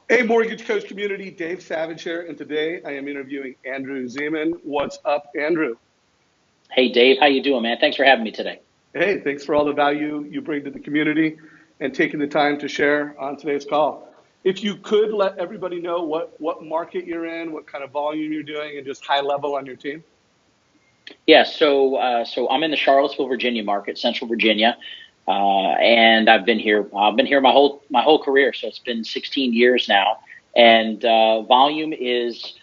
Hey, Mortgage Coach community, Dave Savage here, and today I am interviewing Andrew Zemon. What's up, Andrew? Hey Dave, how you doing, man? Thanks for having me today. Hey, thanks for all the value you bring to the community and taking the time to share on today's call. If you could let everybody know what market you're in, what kind of volume you're doing, and just high level on your team. Yeah, so I'm in the Charlottesville, Virginia market, Central Virginia, and I've been here. I've been here my whole career, so it's been 16 years now, and volume is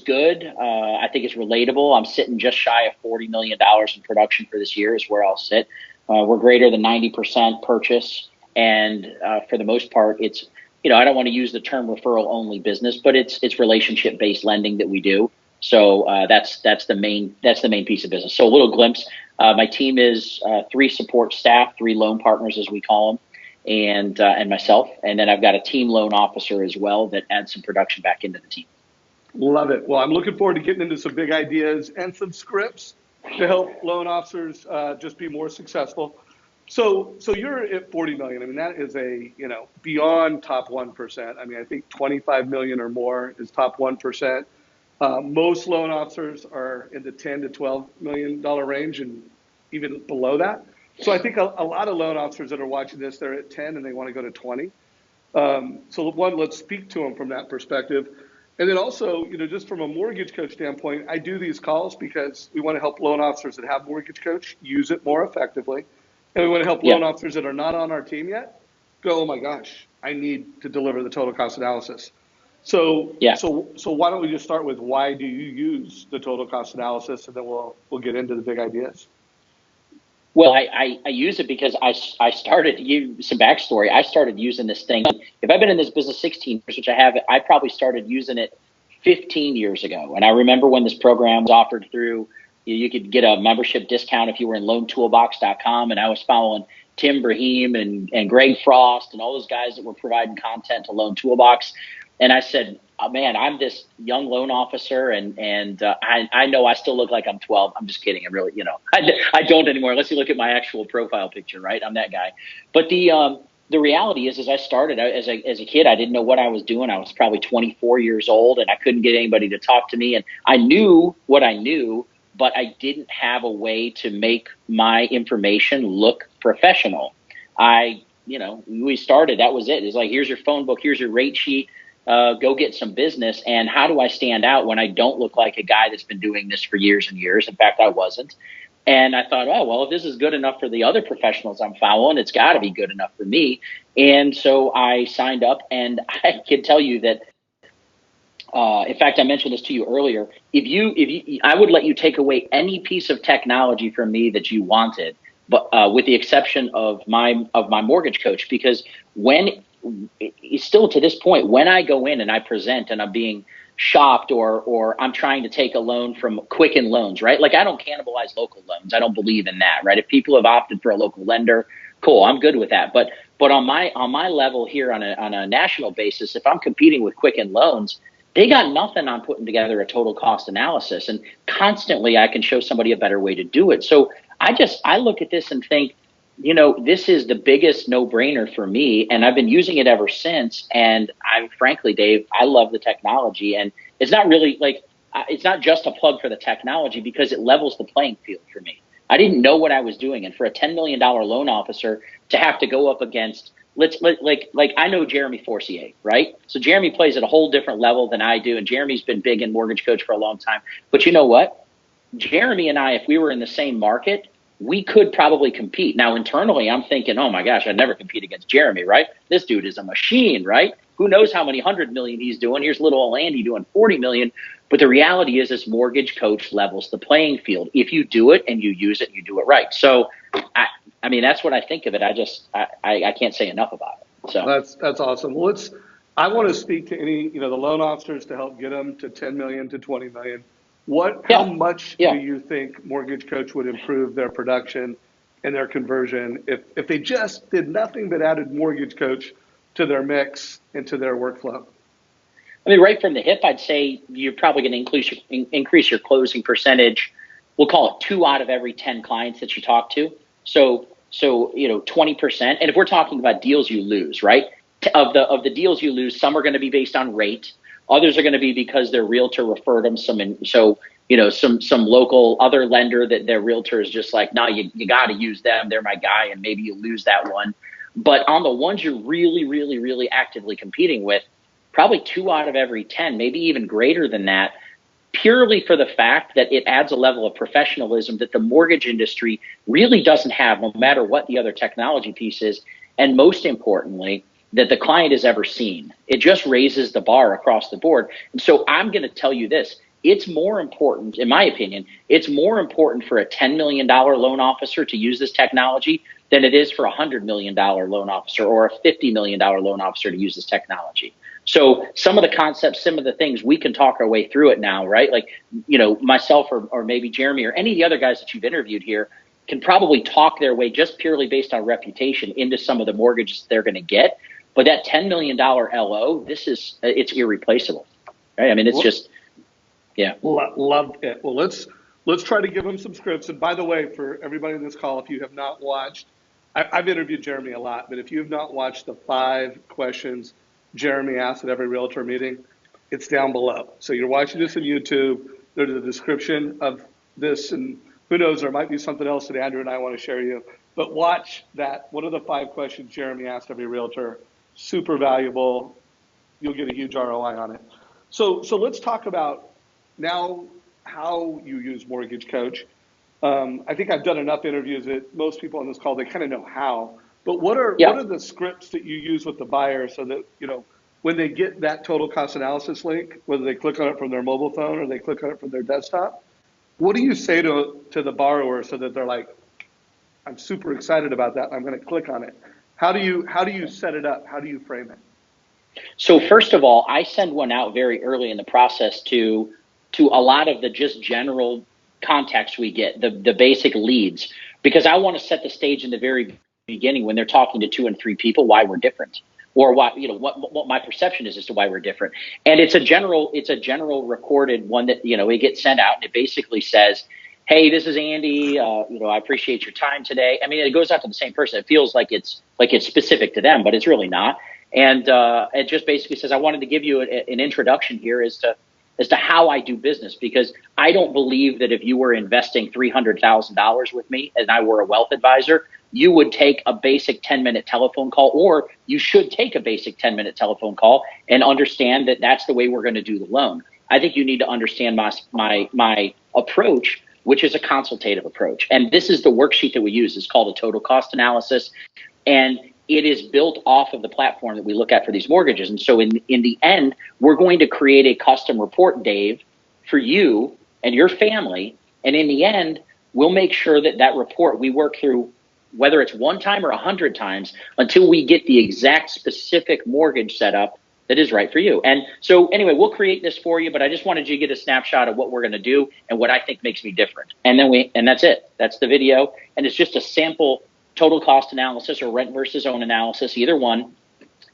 good. I think it's relatable. I'm sitting just shy of $40 million in production for this year is where I'll sit. We're greater than 90% purchase, and for the most part, it's I don't want to use the term referral only business, but it's relationship based lending that we do. So that's the main piece of business. So a little glimpse. My team is three support staff, three loan partners as we call them, and myself, and then I've got a team loan officer as well that adds some production back into the team. Love it. Well, I'm looking forward to getting into some big ideas and some scripts to help loan officers just be more successful. So you're at 40 million. I mean, that is beyond top 1%. I mean, I think 25 million or more is top 1%. Most loan officers are in the 10 to 12 million dollar range and even below that. So I think a lot of loan officers that are watching this, they're at 10 and they want to go to 20. So one, let's speak to them from that perspective. And then also, just from a mortgage coach standpoint, I do these calls because we want to help loan officers that have mortgage coach use it more effectively. And we want to help Yeah. loan officers that are not on our team yet go, oh my gosh, I need to deliver the total cost analysis. So, Yeah. so why don't we just start with why do you use the total cost analysis, and then we'll get into the big ideas. Well, I use it because I started some backstory. I started using this thing. If I've been in this business 16 years, which I have, I probably started using it 15 years ago. And I remember when this program was offered through, you could get a membership discount if you were in loantoolbox.com. And I was following Tim Brahim and Greg Frost and all those guys that were providing content to Loan Toolbox. And I said, oh, man, I'm this young loan officer, and I know I still look like I'm 12. I'm just kidding. I really, I don't anymore. Unless you look at my actual profile picture, right? I'm that guy. But the reality is I started as a kid. I didn't know what I was doing. I was probably 24 years old, and I couldn't get anybody to talk to me. And I knew what I knew, but I didn't have a way to make my information look professional. We started. That was it. It's like, here's your phone book. Here's your rate sheet. Go get some business. And how do I stand out when I don't look like a guy that's been doing this for years and years? In fact, I wasn't. And I thought, oh, well, if this is good enough for the other professionals I'm following, it's got to be good enough for me. And so I signed up, and I can tell you that, in fact, I mentioned this to you earlier. I would let you take away any piece of technology from me that you wanted, but with the exception of my mortgage coach, because still to this point, when I go in and I present and I'm being shopped or I'm trying to take a loan from Quicken Loans, right? Like, I don't cannibalize local loans. I don't believe in that, right? If people have opted for a local lender, cool, I'm good with that. But on my level here on a national basis, if I'm competing with Quicken Loans, they got nothing on putting together a total cost analysis, and constantly I can show somebody a better way to do it. So I look at this and think, this is the biggest no-brainer for me, and I've been using it ever since. And I'm frankly, Dave, I love the technology, and it's not really it's not just a plug for the technology, because it levels the playing field for me. I didn't know what I was doing, and for a $10 million loan officer to have to go up against, I know Jeremy Forcier, right? So Jeremy plays at a whole different level than I do, and Jeremy's been big in Mortgage Coach for a long time. But you know what? Jeremy and I, if we were in the same market, we could probably compete. Now, internally, I'm thinking, oh my gosh, I'd never compete against Jeremy, right? This dude is a machine, right? Who knows how many 100 million he's doing? Here's little old Andy doing 40 million. But the reality is, this mortgage coach levels the playing field. If you do it and you use it, you do it right. So, I mean, that's what I think of it. I can't say enough about it. So That's awesome. Well, I want to speak to any, the loan officers to help get them to 10 million to 20 million. How much yeah. do you think Mortgage Coach would improve their production and their conversion if they just did nothing but added Mortgage Coach to their mix and to their workflow? I mean, right from the hip, I'd say you're probably going to increase your closing percentage. We'll call it 2 out of every 10 clients that you talk to. So 20%. And if we're talking about deals you lose, right? of the deals you lose, some are going to be based on rate. Others are going to be because their realtor referred them some local other lender that their realtor is just like, no, you got to use them. They're my guy. And maybe you lose that one. But on the ones you're really, really, really actively competing with, probably 2 out of every 10, maybe even greater than that, purely for the fact that it adds a level of professionalism that the mortgage industry really doesn't have, no matter what the other technology piece is. And most importantly, that the client has ever seen. It just raises the bar across the board. And so I'm going to tell you this. It's more important, in my opinion, it's more important for a $10 million loan officer to use this technology than it is for a $100 million loan officer or a $50 million loan officer to use this technology. So some of the concepts, some of the things, we can talk our way through it now, right? Like, myself or maybe Jeremy or any of the other guys that you've interviewed here can probably talk their way just purely based on reputation into some of the mortgages they're going to get. But that $10 million LO, it's irreplaceable, right? I mean, it's just, yeah. Love it. Well, let's try to give them some scripts. And by the way, for everybody in this call, if you have not watched, I've interviewed Jeremy a lot, but if you have not watched the 5 questions Jeremy asked at every realtor meeting, it's down below. So you're watching this on YouTube. There's a description of this, and who knows, there might be something else that Andrew and I want to share you. But watch that. What are the 5 questions Jeremy asked every realtor? Super valuable. You'll get a huge ROI on it. So let's talk about now how you use Mortgage Coach. I think I've done enough interviews that most people on this call, they kind of know how. But what are the scripts that you use with the buyer so that, when they get that total cost analysis link, whether they click on it from their mobile phone or they click on it from their desktop, what do you say to the borrower so that they're like, I'm super excited about that, I'm going to click on it? How do you set it up? How do you frame it? So first of all, I send one out very early in the process to a lot of the just general contacts we get, the basic leads, because I want to set the stage in the very beginning when they're talking to 2 and 3 people why we're different, or what my perception is as to why we're different. And it's a general recorded one that it gets sent out, and it basically says, hey, this is Andy. I appreciate your time today. I mean, it goes out to the same person. It feels like it's specific to them, but it's really not. And it just basically says, I wanted to give you an introduction here as to how I do business, because I don't believe that if you were investing $300,000 with me and I were a wealth advisor, you would take a basic 10-minute telephone call, or you should take a basic 10-minute telephone call and understand that that's the way we're going to do the loan. I think you need to understand my approach, which is a consultative approach. And this is the worksheet that we use. It's called a total cost analysis. And it is built off of the platform that we look at for these mortgages. And so in the end, we're going to create a custom report, Dave, for you and your family. And in the end, we'll make sure that report we work through, whether it's 1 time or 100 times, until we get the exact specific mortgage setup that is right for you. And so anyway, we'll create this for you, but I just wanted you to get a snapshot of what we're going to do and what I think makes me different. And that's it. That's the video. And it's just a sample total cost analysis or rent versus own analysis, either one.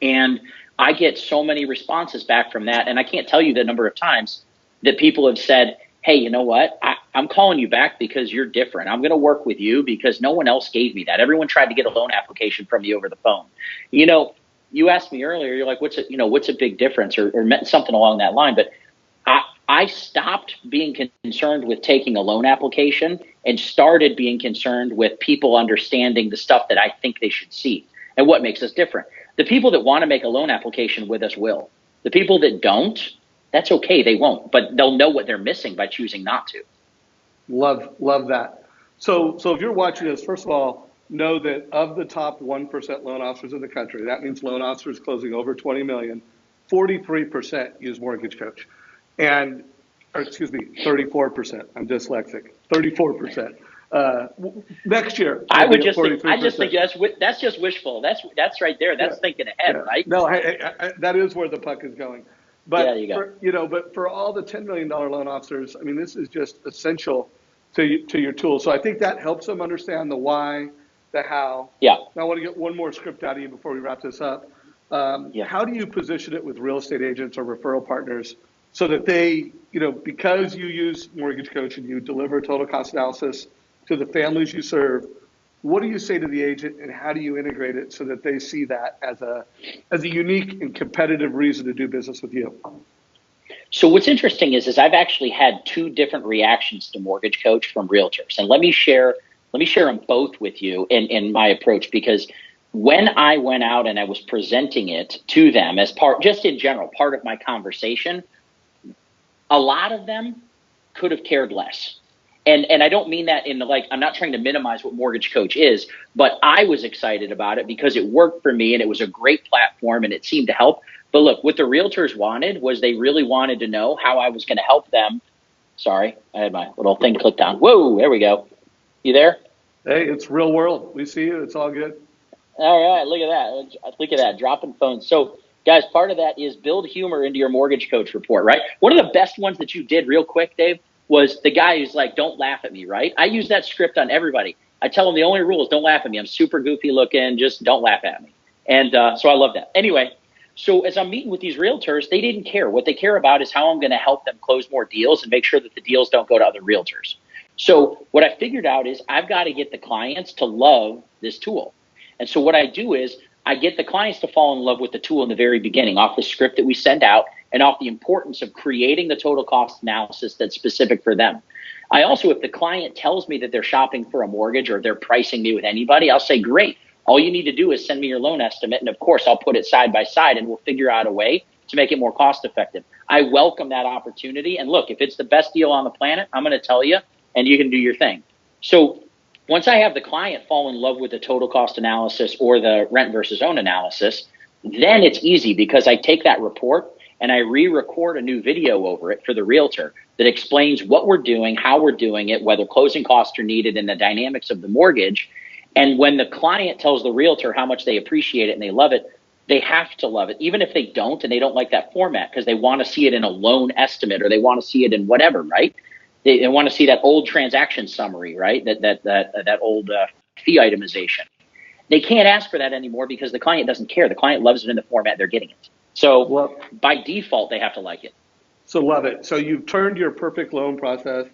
And I get so many responses back from that. And I can't tell you the number of times that people have said, hey, you know what? I'm calling you back because you're different. I'm going to work with you because no one else gave me that. Everyone tried to get a loan application from you over the phone. You asked me earlier, you're like, what's a big difference or meant something along that line. But I stopped being concerned with taking a loan application and started being concerned with people understanding the stuff that I think they should see and what makes us different. The people that want to make a loan application with us will. The people that don't, that's okay. They won't, but they'll know what they're missing by choosing not to. Love that. So if you're watching this, first of all, know that of the top 1% loan officers in the country, that means loan officers closing over 20 million, 43% use Mortgage Coach. And, or excuse me, 34%. I'm dyslexic. 34%. Next year, I just think that's just wishful. That's right there. That's thinking ahead, right? No, that is where the puck is going. But there you go. But for all the $10 million loan officers, I mean, this is just essential to your tool. So I think that helps them understand the why, the how. Yeah. Now I want to get one more script out of you before we wrap this up. How do you position it with real estate agents or referral partners so that they, because you use Mortgage Coach and you deliver total cost analysis to the families you serve, What do you say to the agent, and how do you integrate it so that they see that as a unique and competitive reason to do business with you? So what's interesting is I've actually had two different reactions to Mortgage Coach from realtors, and let me share them both with you in my approach, because when I went out and I was presenting it to them as part, just in general, part of my conversation, a lot of them could have cared less. And I don't mean that in the, like, I'm not trying to minimize what Mortgage Coach is, but I was excited about it because it worked for me and it was a great platform and it seemed to help. But look, what the realtors wanted was they really wanted to know how I was going to help them. Sorry, I had my little thing clicked on. Whoa, there we go. You there? Hey, it's real world. We see you. It's all good. All right, look at that. Look at that, dropping phones. So, guys, part of that is build humor into your Mortgage Coach report, right? One of the best ones that you did real quick, Dave, was the guy who's like, don't laugh at me, right? I use that script on everybody. I tell them the only rule is don't laugh at me. I'm super goofy looking. Just don't laugh at me. And so I love that. Anyway, so as I'm meeting with these realtors, they didn't care. What they care about is how I'm going to help them close more deals and make sure that the deals don't go to other realtors. So what I figured out is I've got to get the clients to love this tool. And so what I do is I get the clients to fall in love with the tool in the very beginning, off the script that we send out and off the importance of creating the total cost analysis that's specific for them. I also, if the client tells me that they're shopping for a mortgage or they're pricing me with anybody, I'll say, great. All you need to do is send me your loan estimate. And of course, I'll put it side by side and we'll figure out a way to make it more cost effective. I welcome that opportunity. And look, if it's the best deal on the planet, I'm going to tell you and you can do your thing. So once I have the client fall in love with the total cost analysis or the rent versus own analysis, then it's easy because I take that report and I re-record a new video over it for the realtor that explains what we're doing, how we're doing it, whether closing costs are needed, and the dynamics of the mortgage. And when the client tells the realtor how much they appreciate it and they love it, they have to love it, even if they don't and they don't like that format because they want to see it in a loan estimate or they want to see it in whatever, right? They want to see that old transaction summary, right? That old fee itemization. They can't ask for that anymore because the client doesn't care. The client loves it in the format they're getting it. So Well, by default, they have to like it. so love it. So you've turned your perfect loan process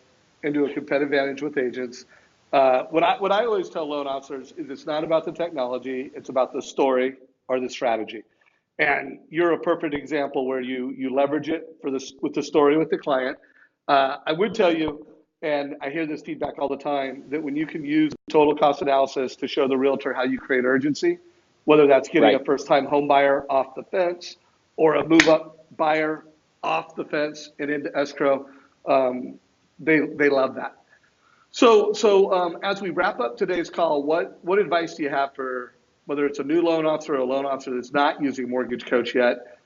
into a competitive advantage with agents. What I always tell loan officers is it's not about the technology, it's about the story or the strategy. And you're a perfect example where you leverage it for this with the story with the client. I would tell you, and I hear this feedback all the time, that when you can use total cost analysis to show the realtor how you create urgency, whether that's getting a Right. first-time home buyer off the fence or a move-up buyer off the fence and into escrow, they love that. So as we wrap up today's call, what advice do you have for whether it's a new loan officer or a loan officer that's not using Mortgage Coach yet?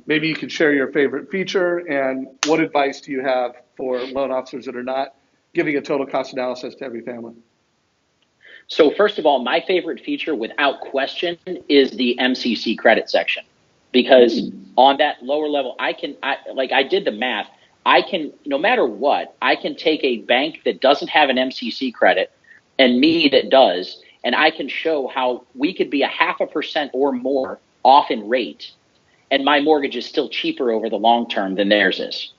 Maybe you could share your favorite feature, and what advice do you have for loan officers that are not giving a total cost analysis to every family? So first of all, my favorite feature without question is the MCC credit section, because on that lower level, I did the math. I can, no matter what, I can take a bank that doesn't have an MCC credit and me that does, and I can show how we could be a 0.5% or more off in rate, and my mortgage is still cheaper over the long term than theirs is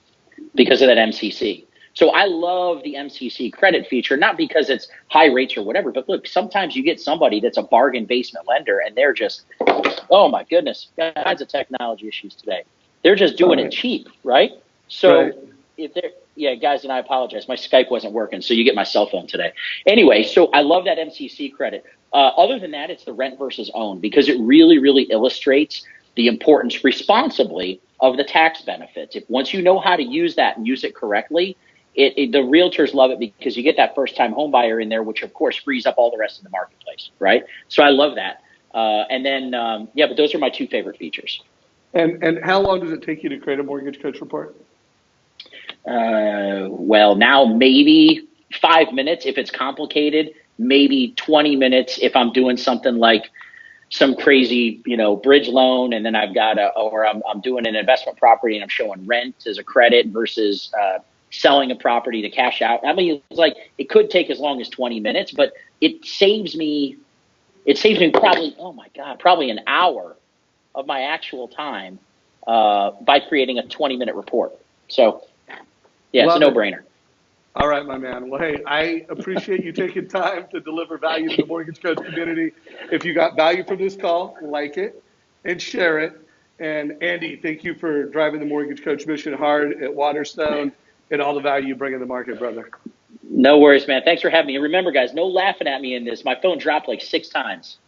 because of that MCC. So I love the MCC credit feature, not because it's high rates or whatever, but look, sometimes you get somebody that's a bargain basement lender and they're just, oh my goodness, all kinds of technology issues today. They're just doing it cheap, right? Right. So if they're, yeah, guys, and I apologize, my Skype wasn't working, so you get my cell phone today. Anyway, so I love that MCC credit. Other than that, it's the rent versus own, because it really, really illustrates the importance responsibly of the tax benefits. If once you know how to use that and use it correctly, the realtors love it because you get that first time home buyer in there, which of course frees up all the rest of the marketplace, right? So I love that. And then, yeah, but those are my two favorite features. And how long does it take you to create a Mortgage Coach report? Well, now maybe 5 minutes if it's complicated, maybe 20 minutes if I'm doing something like some crazy, bridge loan, and then I've got or I'm doing an investment property and I'm showing rent as a credit versus selling a property to cash out. I mean, it's like it could take as long as 20 minutes, but it saves me probably, oh my God, probably an hour of my actual time by creating a 20-minute report. So yeah, it's a Love it. no-brainer. All right, my man. Well, hey, I appreciate you taking time to deliver value to the mortgage coach community. If you got value from this call, like it and share it. And Andy, thank you for driving the mortgage coach mission hard at Waterstone and all the value you bring in the market, brother. No worries, man. Thanks for having me. And remember, guys, no laughing at me in this. My phone dropped like 6 times.